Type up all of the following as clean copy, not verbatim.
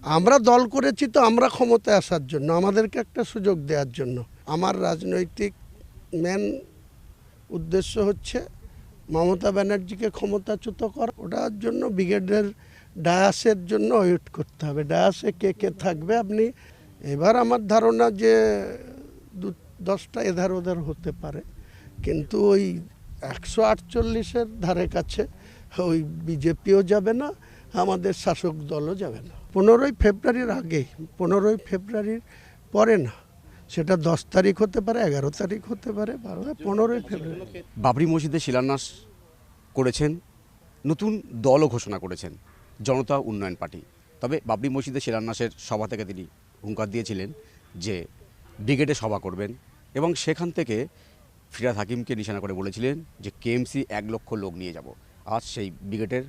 আমরা দল করেছি তো আমরা ক্ষমতায় আসার জন্য, আমাদেরকে একটা সুযোগ দেওয়ার জন্য। আমার রাজনৈতিক মেন উদ্দেশ্য হচ্ছে মমতা ব্যানার্জিকে ক্ষমতাচ্যুত করা। ওটার জন্য ব্রিগেডের ডায়াসের জন্য ওয়েট করতে হবে। ডায়াসে কে কে থাকবে আপনি, এবার আমার ধারণা যে 10টা এধার ওধার হতে পারে, কিন্তু ওই 148-এর ধারে কাছে ওই বিজেপিও যাবে না, আমাদের শাসক দলও যাবে না। 15ই ফেব্রুয়ারির আগে, 15ই ফেব্রুয়ারির পরে না, সেটা 10 তারিখ হতে পারে, 11 তারিখ হতে পারে, 15ই ফেব্রুয়ারি। বাবরি মসজিদে শিলান্যাস করেছেন, নতুন দলও ঘোষণা করেছেন জনতা উন্নয়ন পার্টি। তবে বাবরি মসজিদে শিলান্যাসের সভা থেকে তিনি হুঙ্কার দিয়েছিলেন যে ব্রিগেডে সভা করবেন এবং সেখান থেকে ফিরহাদ হাকিমকে নিশানা করে বলেছিলেন যে কেএমসি 1 লক্ষ লোক নিয়ে যাব। আজ সেই ব্রিগেডের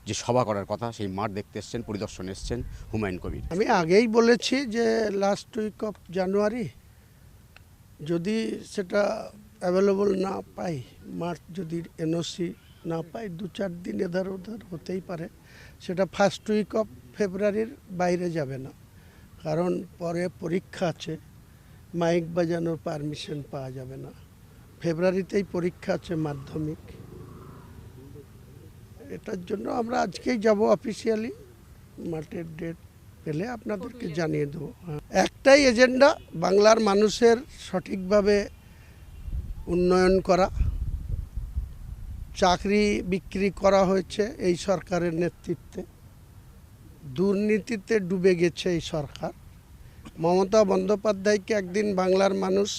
যে সভা করার কথা সেই মাঠ দেখতে এসছেন, পরিদর্শনে এসছেন হুমায়ুন কবির। আমি আগেই বলেছি যে লাস্ট উইক অফ জানুয়ারি যদি সেটা অ্যাভেলেবল না পাই, মার্চ যদি এনওসি না পাই, 2-4 দিন এধার ওধার হতেই পারে। সেটা ফার্স্ট উইক অফ ফেব্রুয়ারির বাইরে যাবে না, কারণ পরে পরীক্ষা আছে, মাইক বাজানোর পারমিশন পাওয়া যাবে না। ফেব্রুয়ারিতেই পরীক্ষা আছে মাধ্যমিক। এটার জন্য আমরা আজকেই যাব অফিসিয়ালি, মাঠের ডেট পেলে আপনাদেরকে জানিয়ে দেবো। একটাই এজেন্ডা, বাংলার মানুষের সঠিকভাবে উন্নয়ন করা। চাকরি বিক্রি করা হয়েছে এই সরকারের নেতৃত্বে, দুর্নীতিতে ডুবে গেছে এই সরকার। মমতা বন্দ্যোপাধ্যায়কে একদিন বাংলার মানুষ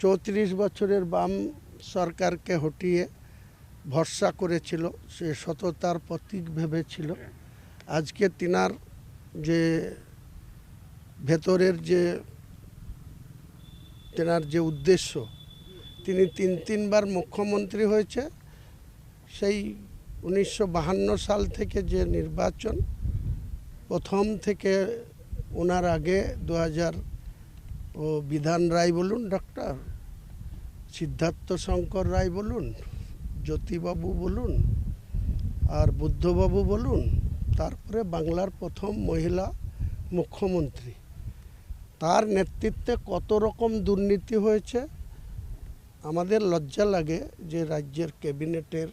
34 বছরের বাম সরকারকে হটিয়ে ভরসা করেছিল, সে সততার প্রতীক ভেবেছিল। আজকে তিনার যে ভেতরের যে তেনার যে উদ্দেশ্য, তিনি 3বার মুখ্যমন্ত্রী হয়েছে। সেই 1952 সাল থেকে যে নির্বাচন, প্রথম থেকে ওনার আগে 2000 ও বিধান রায় বলুন, ডক্টর সিদ্ধার্থ শঙ্কর রায় বলুন, জ্যোতিবাবু বলুন, আর বুদ্ধবাবু বলুন, তারপরে বাংলার প্রথম মহিলা মুখ্যমন্ত্রী। তার নেতৃত্বে কত রকম দুর্নীতি হয়েছে। আমাদের লজ্জা লাগে যে রাজ্যের ক্যাবিনেটের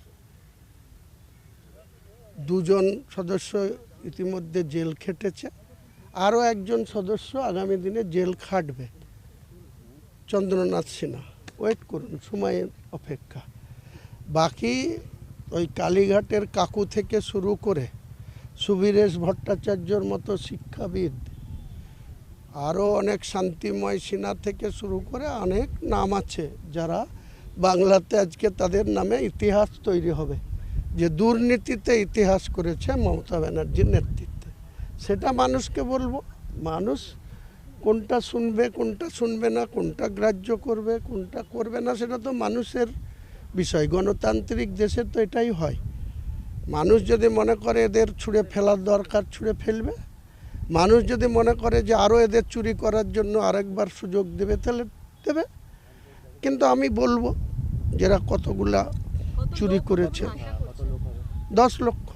2জন সদস্য ইতিমধ্যে জেল খেটেছে, আরও একজন সদস্য আগামী দিনে জেল খাটবে, চন্দ্রনাথ সিনহা। ওয়েট করুন, সময়ের অপেক্ষা। বাকি ওই কালীঘাটের কাকু থেকে শুরু করে সুবীরেশ ভট্টাচার্যর মতো শিক্ষাবিদ, আরও অনেক শান্তিময় সিনহা থেকে শুরু করে অনেক নাম আছে, যারা বাংলাতে আজকে তাদের নামে ইতিহাস তৈরি হবে, যে দুর্নীতিতে ইতিহাস করেছে মমতা ব্যানার্জির নেতৃত্বে। সেটা মানুষকে বলবো, মানুষ কোনটা শুনবে কোনটা শুনবে না, কোনটা গ্রাহ্য করবে কোনটা করবে না, সেটা তো মানুষের বিষয়। গণতান্ত্রিক দেশে তো এটাই হয়। মানুষ যদি মনে করে এদের ছুঁড়ে ফেলার দরকার, ছুঁড়ে ফেলবে। মানুষ যদি মনে করে যে আরও এদের চুরি করার জন্য আরেকবার সুযোগ দেবে, তাহলে দেবে। কিন্তু আমি বলবো যারা কতগুলা চুরি করেছে, 10 লক্ষ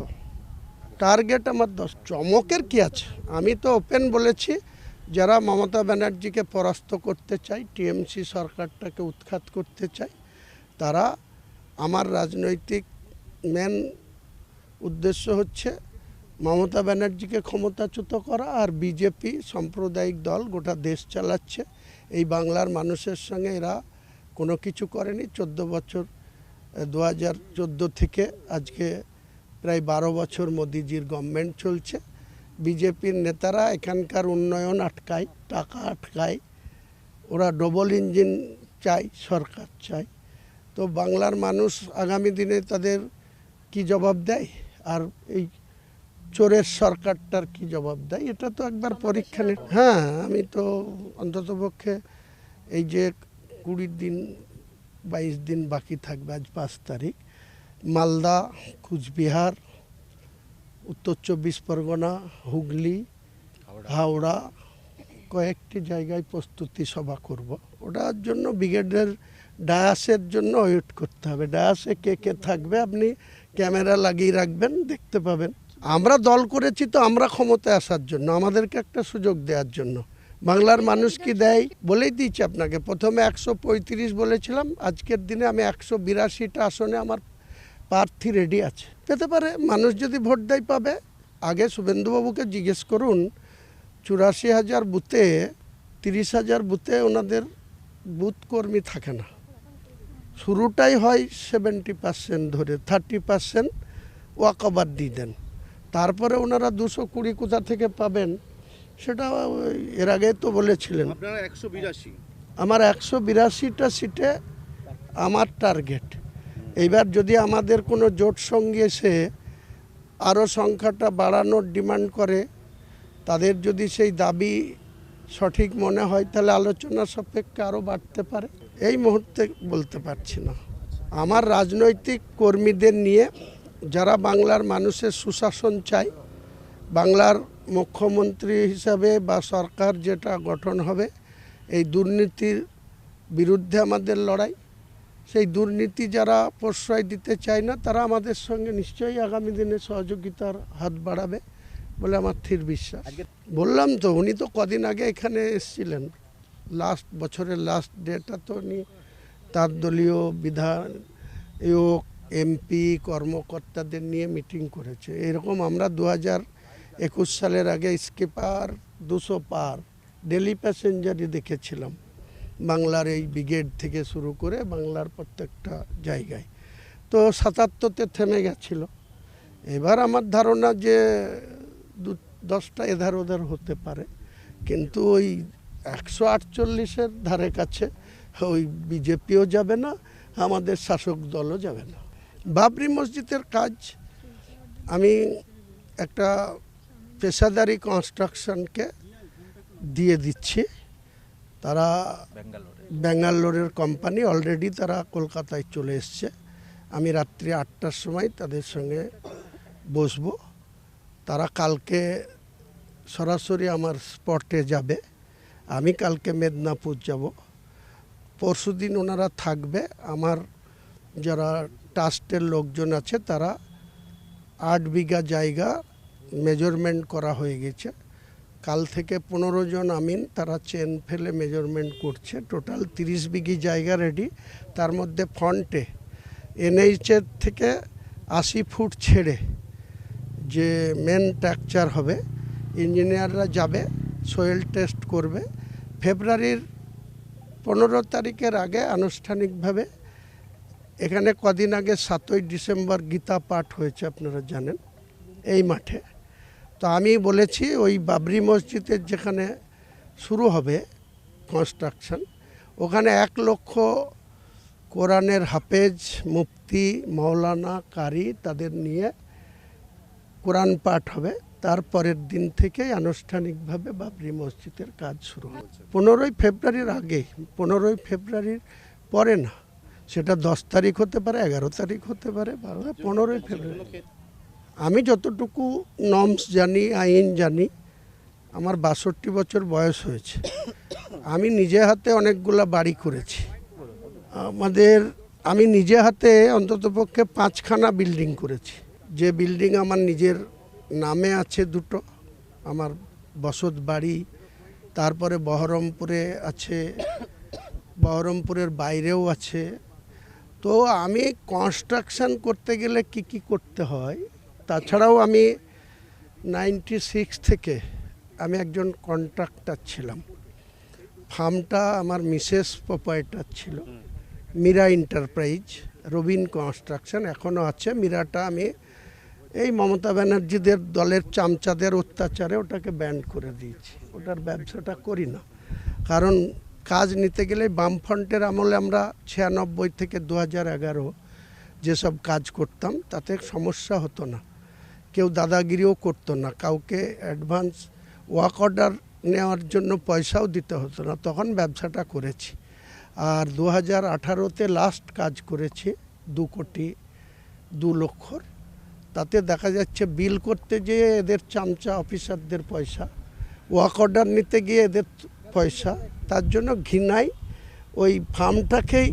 টার্গেট আমার 10। চমকের কি আছে? আমি তো ওপেন বলেছি, যারা মমতা ব্যানার্জিকে পরাস্ত করতে চায়, টিএমসি সরকারটাকে উৎখাত করতে চায়, তারা, আমার রাজনৈতিক মেন উদ্দেশ্য হচ্ছে মমতা ব্যানার্জিকে ক্ষমতাচ্যুত করা। আর বিজেপি সাম্প্রদায়িক দল গোটা দেশ চালাচ্ছে, এই বাংলার মানুষের সঙ্গে এরা কোনো কিছু করেনি। 14 বছর, 2014 থেকে আজকে প্রায় 12 বছর মোদিজির গভর্নমেন্ট চলছে। বিজেপির নেতারা এখানকার উন্নয়ন আটকায়, টাকা আটকায়, ওরা ডবল ইঞ্জিন চায়, সরকার চায়। তো বাংলার মানুষ আগামী দিনে তাদের কি জবাব দেয়, আর এই চোরের সরকারটার কি জবাব দেয়, এটা তো একবার পরীক্ষা নেই। হ্যাঁ, আমি তো অন্ততপক্ষে এই যে 20 দিন 22 দিন বাকি থাকবে, আজ 5 তারিখ, মালদা, কুচবিহার, উত্তর 24 পরগনা, হুগলি, হাওড়া, কয়েকটি জায়গায় প্রস্তুতি সভা করব। ওটার জন্য ব্রিগেডের ডায়াসের জন্য ওয়েট করতে হবে। ডায়াসে কে কে থাকবে আপনি ক্যামেরা লাগিয়ে রাখবেন, দেখতে পাবেন। আমরা দল করেছি তো আমরা ক্ষমতায় আসার জন্য, আমাদেরকে একটা সুযোগ দেওয়ার জন্য। বাংলার মানুষ কি দেয় বলেই দিয়েছি আপনাকে। প্রথমে 135 বলেছিলাম, আজকের দিনে আমি 182টা আসনে আমার প্রার্থী রেডি আছে, পেতে পারে। মানুষ যদি ভোট দেয় পাবে। আগে শুভেন্দুবাবুকে জিজ্ঞেস করুন, 84,000 বুথে 30,000 বুথে ওনাদের বুথ কর্মী থাকে না। শুরুটাই হয় 70% ধরে, 30% ওয়াকওভার দিয়ে দেন। তারপরে ওনারা 220 কোথা থেকে পাবেন সেটা এর আগে তো বলেছিলেন। আপনারা 182। আমার 182টা সিটে আমার টার্গেট। এইবার যদি আমাদের কোনো জোট সঙ্গী এসে আরও সংখ্যাটা বাড়ানোর ডিমান্ড করে, তাদের যদি সেই দাবি সঠিক মনে হয় তাহলে আলোচনা সাপেক্ষে আরও বাড়তে পারে। এই মুহূর্তে বলতে পারছি না। আমার রাজনৈতিক কর্মীদের নিয়ে, যারা বাংলার মানুষের সুশাসন চায়, বাংলার মুখ্যমন্ত্রী হিসাবে বা সরকার যেটা গঠন হবে, এই দুর্নীতির বিরুদ্ধে আমাদের লড়াই। সেই দুর্নীতি যারা প্রশ্রয় দিতে চায় না, তারা আমাদের সঙ্গে নিশ্চয়ই আগামী দিনে সহযোগিতার হাত বাড়াবে বলে আমার স্থির বিশ্বাস। বললাম তো, উনি তো কদিন আগে এখানে এসেছিলেন, বছরের লাস্ট ডেটা তো উনি তার দলীয় বিধায়ক, এমপি, কর্মকর্তাদের নিয়ে মিটিং করেছে। এরকম আমরা 2021 সালের আগে স্কিপার 200 পার ডেলি প্যাসেঞ্জারই দেখেছিলাম, বাংলার এই ব্রিগেড থেকে শুরু করে বাংলার প্রত্যেকটা জায়গায়। তো 77তে থেমে গেছিল। এবার আমার ধারণা যে 10টা এধার ওধার হতে পারে, কিন্তু ওই 148-এর ধারে কাছে ওই বিজেপিও যাবে না, আমাদের শাসক দলও যাবে না। বাবরি মসজিদের কাজ আমি একটা পেশাদারি কনস্ট্রাকশনকে দিয়ে দিচ্ছি। তারা ব্যাঙ্গালোরের কোম্পানি, অলরেডি তারা কলকাতায় চলে এসছে। আমি রাত্রি 8টার সময় তাদের সঙ্গে বসবো। তারা কালকে সরাসরি আমার স্পটে যাবে, আমি কালকে মেদিনীপুর যাব। পরশুদিন ওনারা থাকবে। আমার যারা ট্রাস্টের লোকজন আছে, তারা 8 বিঘা জায়গা মেজারমেন্ট করা হয়ে গেছে। কাল থেকে 15 জন আমিন তারা চেন ফেলে মেজারমেন্ট করছে। টোটাল 30 বিঘি জায়গা রেডি। তার মধ্যে ফ্রন্টে এনএইচের থেকে 80 ফুট ছেড়ে যে মেন স্ট্রাকচার হবে, ইঞ্জিনিয়াররা যাবে, সয়েল টেস্ট করবে। ফেব্রুয়ারির 15 তারিখের আগে আনুষ্ঠানিকভাবে, এখানে কদিন আগে 7ই ডিসেম্বর গীতা পাঠ হয়েছে আপনারা জানেন এই মাঠে। তো আমি বলেছি ওই বাবরি মসজিদের যেখানে শুরু হবে কনস্ট্রাকশন, ওখানে 1 লক্ষ কোরআনের হাফেজ, মুফতি, মৌলানা, কারি তাদের নিয়ে কোরআন পাঠ হবে। তারপরের দিন থেকেই আনুষ্ঠানিকভাবে বাবরি মসজিদের কাজ শুরু হবে। 15ই ফেব্রুয়ারির আগে, 15ই ফেব্রুয়ারির পরে না। সেটা 10 তারিখ হতে পারে, 11 তারিখ হতে পারে, 15ই ফেব্রুয়ারি। আমি যতটুকু নর্মস জানি, আইন জানি, আমার 62 বছর বয়স হয়েছে। আমি নিজে হাতে অনেকগুলা বাড়ি করেছি। আমি নিজে হাতে অন্ততপক্ষে 5খানা বিল্ডিং করেছি। যে বিল্ডিং আমার নিজের নামে আছে 2টো, আমার বসত বাড়ি, তারপরে বহরমপুরে আছে, বহরমপুরের বাইরেও আছে। তো আমি কনস্ট্রাকশন করতে গেলে কি করতে হয়, তাছাড়াও আমি 96 থেকে আমি একজন কন্ট্রাক্টর ছিলাম। ফার্মটা আমার মিসেস প্রোপাইটার ছিল, মীরা এন্টারপ্রাইজ, রবিন কনস্ট্রাকশন এখনও আছে। মীরাটা আমি এই মমতা ব্যানার্জিদের দলের চামচাদের অত্যাচারে ওটাকে ব্যান্ড করে দিয়েছি, ওটার ব্যবসাটা করি না। কারণ কাজ নিতে গেলে বামফ্রন্টের আমলে আমরা 96 থেকে 2011 যেসব কাজ করতাম তাতে সমস্যা হতো না, কেউ দাদাগিরিও করতো না, কাউকে অ্যাডভান্স ওয়ার্ক অর্ডার নেওয়ার জন্য পয়সাও দিতে হতো না, তখন ব্যবসাটা করেছি। আর 2018-তে লাস্ট কাজ করেছি 2 কোটি 2 লক্ষর। তাতে দেখা যাচ্ছে বিল করতে গিয়ে এদের চামচা অফিসারদের পয়সা, ওয়ার্ক অর্ডার নিতে গিয়ে এদের পয়সা, তার জন্য ঘৃণায় ওই ফার্মটাকেই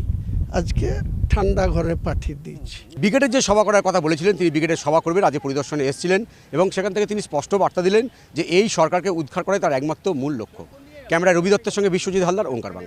আজকে ঠান্ডা ঘরে পাঠিয়ে দিয়েছি। ব্রিগেডের যে সভা করার কথা বলেছিলেন, তিনি ব্রিগেডের সভা করবেন, আজ পরিদর্শনে এসেছিলেন এবং সেখান থেকে তিনি স্পষ্ট বার্তা দিলেন যে এই সরকারকে উদ্ধার করাই তার একমাত্র মূল লক্ষ্য। ক্যামেরায় রবি দত্তের সঙ্গে বিশ্বজিৎ হালদার, ওঙ্কার বাংলা।